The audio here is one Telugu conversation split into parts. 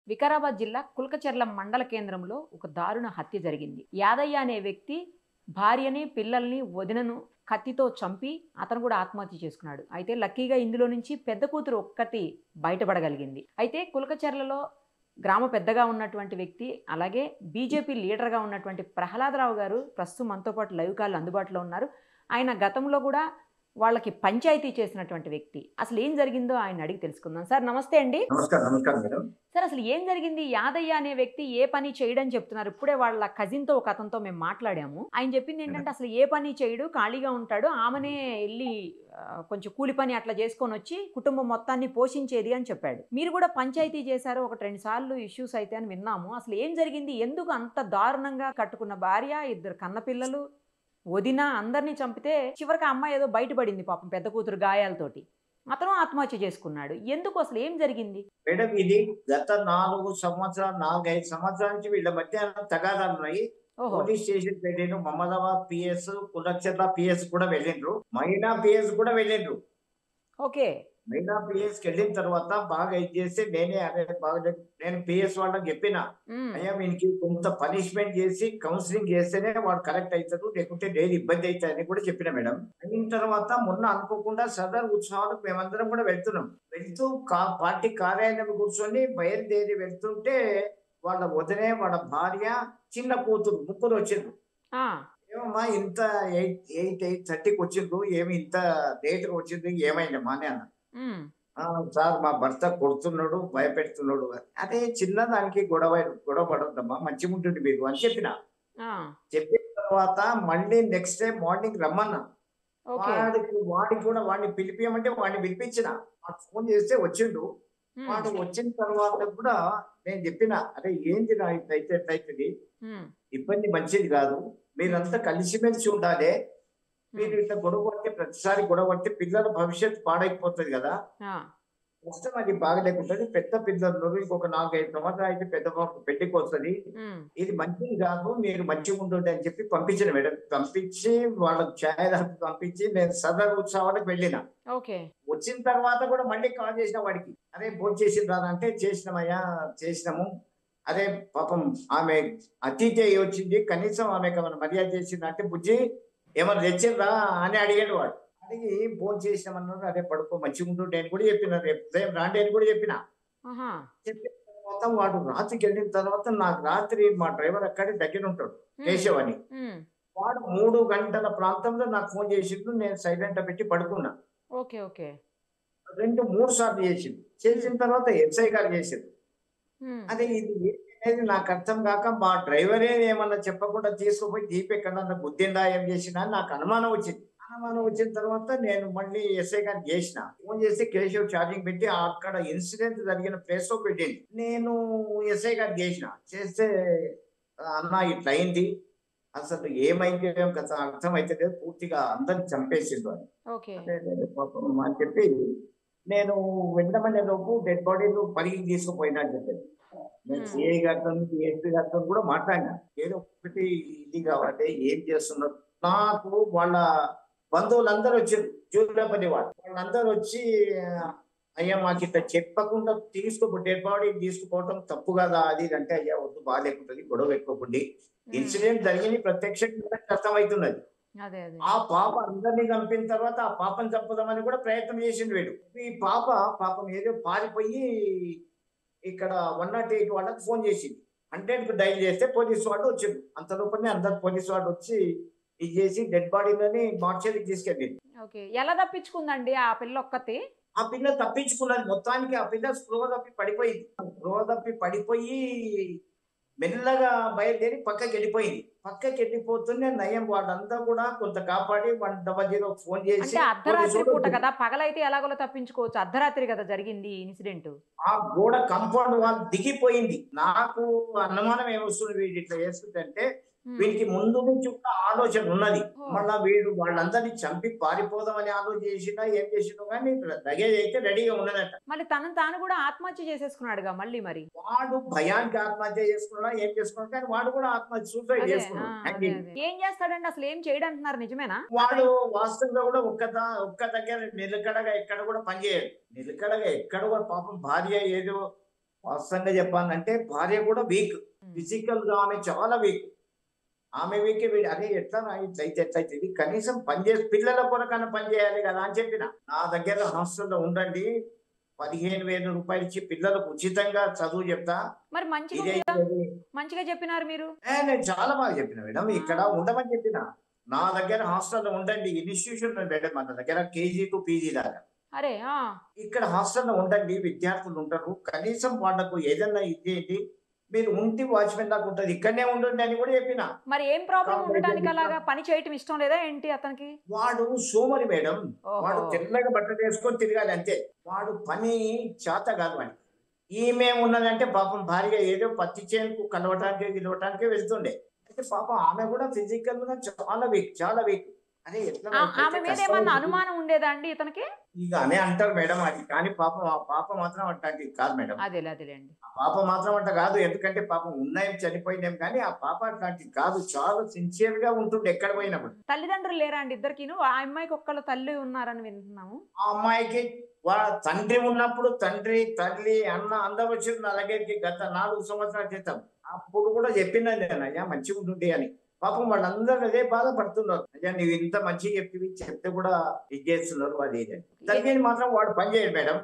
వికారాబాద్ జిల్లా కుల్కచర్ల మండల కేంద్రంలో ఒక దారుణ హత్య జరిగింది. యాదయ్య అనే వ్యక్తి భార్యని, పిల్లల్ని, వదినను కత్తితో చంపి అతను కూడా ఆత్మహత్య చేసుకున్నాడు. అయితే లక్కీగా ఇందులో నుంచి పెద్ద కూతురు ఒక్కటి బయటపడగలిగింది. అయితే కుల్కచర్లలో గ్రామ పెద్దగా ఉన్నటువంటి వ్యక్తి, అలాగే బీజేపీ లీడర్గా ఉన్నటువంటి ప్రహ్లాదరావు గారు ప్రస్తుతం మనతో పాటు లైవ్ కాల్ అందుబాటులో ఉన్నారు. ఆయన గతంలో కూడా వాళ్ళకి పంచాయతీ చేసినటువంటి వ్యక్తి. అసలు ఏం జరిగిందో ఆయన అడిగి తెలుసుకుందాం. సార్ నమస్తే అండి. నమస్కారం. నమస్కారం మేడం. సార్ అసలు ఏం జరిగింది? యాదయ్య అనే వ్యక్తి ఏ పని చేయడని చెప్తున్నారు. ఇప్పుడే వాళ్ళ కజిన్‌తో ఒక అతనితో మేము మాట్లాడాము. ఆయన చెప్పింది ఏంటంటే అసలు ఏ పని చేయడు, ఖాళీగా ఉంటాడు. ఆమెనే ఎళ్లి కొంచెం కూలి పని అట్లా చేసుకొనొచ్చి కుటుంబం మొత్తాన్ని పోషించేది అని చెప్పాడు. మీరు కూడా పంచాయతీ చేశారు. 1, 2 సార్లు ఇష్యూస్ అయితే అని విన్నాము. అసలు ఏం జరిగింది? ఎందుకు అంత దారుణంగా కట్టుకున్న భార్య, 2 కన్నపిల్లలు, వదిన అందరినీ చంపితే చివరికి ఆ అమ్మాయి ఏదో బయటపడింది పాపం పెద్ద కూతురు గాయాలతోటి. అతను ఆత్మహత్య చేసుకున్నాడు. ఎందుకు అసలు ఏం జరిగింది? మేడం ఇది గత 4 సంవత్సరాలు 4, 5 సంవత్సరాల నుంచి వీళ్ళ మధ్య తగాదాలు ఉన్నాయి. ఓహో! పోలీస్ స్టేషన్ వెళ్ళిండ్రు. మహమ్మదాబాద్ పిఎస్, కులచర్ల పిఎస్ కూడా వెళ్ళిండ్రు. మైనా పిఎస్ కూడా వెళ్ళిండ్రు. ఓకే. మైనా పిఎస్కి వెళ్ళిన తర్వాత బాగా ఇది చేస్తే నేను పిఎస్ వాళ్ళకి చెప్పిన, హ్మ్. అయ్యా వీనికి కొంత పనిష్మెంట్ చేసి కౌన్సిలింగ్ చేస్తేనే వాడు కరెక్ట్ అవుతాడు, లేకుంటే నేను ఇబ్బంది అవుతాయని కూడా చెప్పిన మేడం. అయిన తర్వాత మొన్న అనుకోకుండా సదర్ ఉత్సవాలకు మేమందరం కూడా వెళ్తున్నాం. వెళ్తూ పార్టీ కార్యాలయం కూర్చొని బయలుదేరి వెళ్తుంటే వాళ్ళ వదినే, వాళ్ళ భార్య, చిన్న కూతురు ముగ్గురు వచ్చిండ్రు. ఆ! ఏమమ్మా ఇంత 8:30కి వచ్చిండ్రు, ఏమి ఇంత లేట్‌గా వచ్చిండ్రు, ఏమైందమ్మా అని అన్నా. హ్మ్. సార్ మా భర్త కొడుతున్నాడు, భయపెడుతున్నాడు అని. అదే చిన్నదానికి గొడవ పడొద్దమ్మా, మంచిగుంటుంది మీరు అని చెప్పిన. ఆ! చెప్పిన తర్వాత మళ్ళీ నెక్స్ట్ డే మార్నింగ్ రమ్మన్నా. ఓకే. వాడికి కూడా వాడిని పిలిపియమంటే వాడిని పిలిపించిన. వాడు ఫోన్ చేస్తే వచ్చిండు. హ్మ్. వాడు వచ్చిన తర్వాత కూడా నేను చెప్పిన, అరే ఏందిరా ఇట్లయితే ఎట్లయితది? హ్మ్. ఇబ్బంది మంచిది కాదు. మీరంతా కలిసిమెలిసి ఉండాలే. మీరు హ్మ్. ఇట్లా గొడవ పడితే ప్రతిసారి గొడవ పడితే పిల్లల భవిష్యత్తు పాడైపోతది కదా! ఆ! కష్టం అది బాగలేకుంటది. పెద్ద పిల్లలున్నారు. ఇంకొక 4, 5 సంవత్సరాలు అయితే పెద్ద పాప పెళ్ళికొస్తది. హ్మ్. ఇది మంచిది కాదు. మీరు మంచిగుండండి అని చెప్పి పంపించిన మేడం. పంపించి వాళ్ళకి చాయ్ తాగి పంపించి నేను సదర్ ఉత్సవాలకు వెళ్ళిన. ఓకే. వచ్చిన తర్వాత కూడా మళ్ళీ కాల్ చేసిన వాడికి. అరే భోంచేసిండ్రా అంటే చేసినామయ్యా, చేసినాము. అరే పాపం ఆమె అతిథి వచ్చింది. కనీసం ఆమెకేమైనా మర్యాద చేసిందా అంటే, బుజ్జి ఏమన్నా తెచ్చిండ్రా అని అడిగాడు వాడు. అడిగి భోంచేసినామన్నాడు. అరే పడుకో మంచిగుండు నేను కూడా చెప్పిన. రేపు ఉదయం రాండి అని కూడా చెప్పిన. ఆహా! చెప్పిన తర్వాత వాడు రాత్రికెళ్ళిన తర్వాత నాకు రాత్రి మా డ్రైవర్ అక్కడే దగ్గరుంటాడు, హ్మ్. కేశవ్ అని. హ్మ్. వాడు 3 గంటల ప్రాంతంలో నాకు ఫోన్ చేసిండు. నేను సైలెంట్‌లో పెట్టి పడుకున్నా. ఓకే. ఓకే. 2, 3 సార్లు చేసిండు. హ్మ్. చేసిన తర్వాత ఎస్ఐ గారు చేసిండ్రు. హ్మ్. అదే ఇది ఏంటి అనేది నాకు అర్థం కాక మా డ్రైవరే ఏమన్నా చెప్పకుండా తీసుకుపోయి జీప్ ఎక్కడన్నా గుద్దిండా ఏం చేసిండా అని నాకు అనుమానం వచ్చింది. అనుమానం వచ్చిన తర్వాత నేను మళ్ళీ ఎస్ఐ గారికి చేసిన. ఫోన్ చేసి కేశవ్ ఛార్జింగ్ పెట్టి అక్కడ ఇన్సిడెంట్ జరిగిన ప్లేస్‌లో పెట్టిండు. నేను ఎస్ఐ గారికి చేసిన. చేస్తే అన్న ఇట్లా అయింది. అసలు ఏమైంది ఏం కథ అర్థమైతలేదు. పూర్తిగా అందరిని చంపేసిండ్రు అని. ఓకే. అదే పాపం అని చెప్పి నేను వెళ్ళమనే లోపు డెడ్ బాడీలు పరిగికి తీసుకుపోయినా అని చెప్పాను. నేను హ్మ్. సిఐ గారితోని, డీఎస్పీ గారితోని కూడా మాట్లాడినా. ఏదో ఒకటి ఇది కావాలి, ఏం చేస్తున్నారు? నాకు వాళ్ళ బంధువులందరూ వచ్చిండ్రు. జూలపల్లి వాళ్ళు. వాళ్ళందరూ వచ్చి అయ్యా మాకిట్లా చెప్పకుండా డెడ్ బాడీ తీసుకుపోవటం తప్పు కదా! అది ఇది అంటే, అయ్యా వద్దు బాలేకుంటది, గొడవ పెట్టుకోకండి. హ్మ్. ఇన్సిడెంట్ జరిగింది ప్రత్యక్షంగా అర్థమైతున్నది. అదే. అదే. ఆ పాప అందరిని చంపిన తర్వాత ఆ పాపని చంపుదామని కూడా ప్రయత్నం చేసిండు వీడు. ఈ పాపం ఏదో పారిపోయి ఇక్కడ 108 వాళ్ళకి ఫోన్ చేసింది. 100కి డైల్ చేస్తే పోలీసు వాళ్ళు వచ్చిండ్రు. అంత లోపలనే అందరు పోలీసు వాళ్ళు వచ్చి ఇది చేసి డెడ్ బాడీలని మార్చరీకి తీసుకెళ్ళిండ్రు. ఓకే. ఎలా తప్పించుకుందండి ఆ పిల్ల ఒక్కతి? ఆ పిల్ల తప్పించుకున్నది. మొత్తానికి ఆ పిల్ల స్పృహ తప్పి పడిపోయింది. స్పృహ తప్పి పడిపోయి మెల్లగా బయలుదేరి పక్కకెళ్ళిపోయింది. పక్కకెళ్ళిపోతూనే నయం వాళ్ళంతా కూడా కొంత కాపాడి 100కి ఫోన్ చేసి అంటే అర్ధరాత్రి పోలీసోళ్ళు పూట కదా! పగలైతే ఎలాగోలా తప్పించుకోవచ్చు. అర్ధరాత్రి కదా జరిగింది ఈ ఇన్సిడెంటు. ఆ గోడ కాంపౌండ్ వాల్ దిగిపోయింది. నాకు అనుమానం ఏమొస్తుంది వీడు ఇట్లా చేస్తుందంటే, హ్మ్. వీడికి ముందు నుంచి కూడా ఆలోచన ఉన్నది. ఓహ్! మళ్ళా వీడు వాళ్ళందరిని చంపి పారిపోదామని ఆలోచన చేసిండా, ఏం చేసిండో గానీ లగేజ్ అయితే రెడీగా ఉన్నదట. మళ్ళీ తనని తాను కూడా ఆత్మహత్య చేసేసుకున్నాడుగా మళ్ళీ మరి. వాడు భయానికి ఆత్మహత్య చేసుకున్నాడా, ఏం చేసుకున్నాడు కానీ వాడు కూడా సూసైడ్ అదే. ఆ! చేసుకున్నాడు. అదే. హ్యాంగింగ్. అదే. ఏం చేస్తాడండి? అసలు ఏం చేయడంటున్నారు నిజమేనా? వాడు వాస్తవంగా కూడా ఒక్క దగ్గర నిలకడగా ఎక్కడ కూడా పనిచేయడు. నిలకడగా ఎక్కడ కూడా పాపం భార్య ఏదో వాస్తవంగా చెప్పాలంటే భార్య కూడా వీక్, ఫిజికల్ గా ఆమె చాలా వీక్. ఆమె వీక్ అరే ఎట్లా ఇట్లయితే ఎట్లయితే ఇది కనీసం పని చేసి పిల్లల కొరకన్నా పని చేయాలి కదా అని చెప్పిన. నా దగ్గర హాస్టల్లో ఉండండి, 15,000 రూపాయలు ఇచ్చి పిల్లలకు ఉచితంగా చదువు చెప్తా. మరి మంచిగా చెప్పినారు మీరు. నేను చాలా బాగా చెప్పిన మేడం, ఇక్కడ ఉండమని చెప్పిన. నా దగ్గర హాస్టల్లో ఉండండి, ఇన్స్టిట్యూషన్ మేడం మన దగ్గర KG to PG దాకా. అరే ఇక్కడ హాస్టల్లో ఉండండి, విద్యార్థులు ఉంటారు, కనీసం వాళ్ళకు ఏదన్నా ఇదేంటి మీరు ఉంటే వాచ్మెన్ దాకా ఉంటుంది, ఇక్కడనే ఉండండి అని కూడా చెప్పిన. మరి ఏం ప్రాబ్లం ఉండడానికి అలాగా పని చేయటం ఇష్టం లేదా ఏంటి అతనికి? వాడు సోమరి మేడం, వాడు తెల్లగా బట్టలు వేసుకొని తిరగాలి అంతే, వాడు పని చేత కాదు వాడికి. ఈమె ఉన్నదంటే పాపం భార్య ఏదో పత్తి చేనుకు కలవటానికి వెళ్తుండే. అయితే పాపం ఆమె కూడా ఫిజికల్ గా చాలా వీక్, చాలా వీక్. అదే ఆమె మీద ఏమన్నా అనుమానం ఉండేదా అండి ఇతనికి? ఇక అనే అంటారు మేడం అది, కానీ పాపం ఆ పాప మాత్రం అట్లాంటిది కాదు మేడం. అదేలేండి, ఆ పాప మాత్రం అంట కాదు, ఎందుకంటే పాపం ఉన్నాయం చనిపోయినాం, కానీ ఆ పాప అట్లాంటిది కాదు, చాలా సిన్సియర్ గా ఉంటుండే ఎక్కడ పోయినప్పుడు. తల్లిదండ్రులు లేరా అండి ఇద్దరికిను? ఆ అమ్మాయికి ఒక్కళ్ళ తల్లి ఉన్నారని వింటున్నాము. ఆ అమ్మాయికి వాళ్ళ తండ్రి ఉన్నప్పుడు తండ్రి తల్లి అన్న అందరూ వచ్చి నా దగ్గరికి గత 4 సంవత్సరాల క్రితం. అప్పుడు కూడా చెప్పినాను నేను, అయ్యా మంచిగా ఉంటుంది అని. పాపం వాళ్ళందరూ అదే బాధపడుతున్నారు, అయ్యా నువ్వు ఇంత మంచిగా చెప్తే కూడా ఇది చేస్తున్నారు అది ఇది. తల్లిని మాత్రం వాడు పని చేయడు మేడం,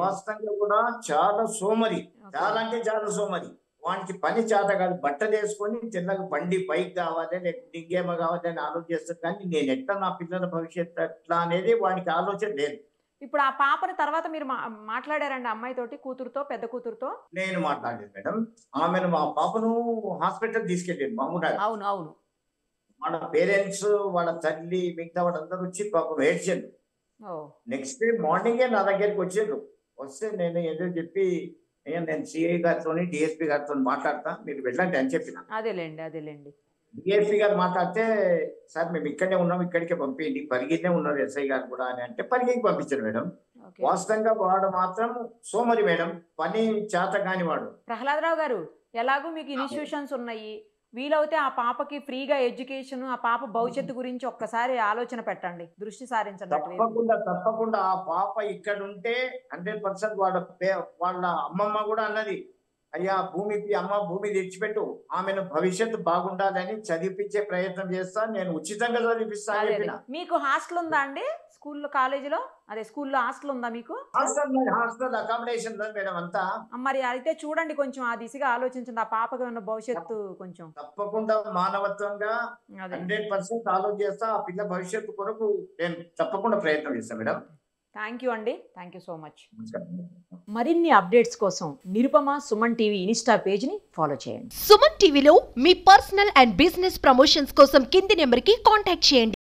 వాస్తవంగా కూడా చాలా సోమరి, చాలా అంటే చాలా సోమరి. వానికి పని చేత కాదు, బట్టలు వేసుకొని చిన్నగా బండి బైక్ కావాలి లేకపోతే ఇంకేమో కావాలి అని ఆలోచిస్తాడు, కానీ నేను ఎట్లా నా పిల్లల భవిష్యత్తు ఎట్లా అనేది వానికి ఆలోచన లేదు. ఇప్పుడు ఆ పాపని తర్వాత మీరు మాట్లాడారండి అమ్మాయి తోటి, కూతురుతో, పెద్ద కూతురుతో? నేను మాట్లాడలేదు మేడం, ఆమెను మా పాపను హాస్పిటల్ తీసుకెళ్ళాను మామూలు. అవును వాళ్ళ పేరెంట్స్ వాళ్ళ తల్లి మిగతా వాళ్ళందరూ వచ్చి పాపం ఏడ్చారు. నెక్స్ట్ డే మార్నింగే నా దగ్గరికి వచ్చారు. వస్తే నేను ఏదో చెప్పి నేను సిఐ గారితో DSP గారితో మాట్లాడతా, మీరు వెళ్ళండి అని చెప్పిన. అదేలేండి. DSP గారు మాట్లాడితే సార్ మేము ఇక్కడనే ఉన్నాం, ఇక్కడికే పంపించండి, పరిగినే ఉన్నారు SI గారు కూడా అని అంటే పరిగికి పంపించారు మేడం. వాస్తవంగా వాడు మాత్రం సోమరి మేడం, పని చేత కాని వాడు. ప్రహ్లాదరావు గారు, ఎలాగో మీకు ఇన్స్టిట్యూషన్స్ ఉన్నాయి, వీలవుతే ఆ పాపకి ఫ్రీగా ఎడ్యుకేషన్, ఆ పాప భవిష్యత్తు గురించి ఒక్కసారి ఆలోచన పెట్టండి, దృష్టి సారించండి. తప్పకుండా ఆ పాప ఇక్కడ ఉంటే 100% వాళ్ళ అమ్మమ్మ కూడా అన్నది, అయ్యా అమ్మ భూమి తెచ్చిపెట్టు, ఆమెను భవిష్యత్తు బాగుండాలని చదివిపించే ప్రయత్నం చేస్తా, నేను ఉచితంగా చదివిపిస్తాను చెప్పిన. మీకు హాస్టల్ ఉందా అండి స్కూల్లో, కాలేజీలో? అదే స్కూల్లో హాస్టల్ ఉందా మీకు? హాస్టల్ అకామిడేషన్ మేడం అంతా. మరి అయితే చూడండి, కొంచెం ఆ దిశగా ఆలోచించండి, ఆ పాపకు ఉన్న భవిష్యత్తు కొంచెం. తప్పకుండా మానవత్వంగా 100% ఆలోచన చేస్తా, ఆ పిల్ల భవిష్యత్తు కొరకు నేను తప్పకుండా ప్రయత్నం చేస్తాను మేడం. థ్యాంక్ యూ అండి, థ్యాంక్ యూ సో మచ్. మరిన్ని అప్డేట్స్ కోసం నిరుపమ సుమన్ టీవీ ఇన్స్టా పేజ్ని ఫాలో చేయండి. సుమన్ టీవీలో మీ పర్సనల్ అండ్ బిజినెస్ ప్రమోషన్స్ కోసం కింది నెంబర్కి కాంటాక్ట్ చేయండి.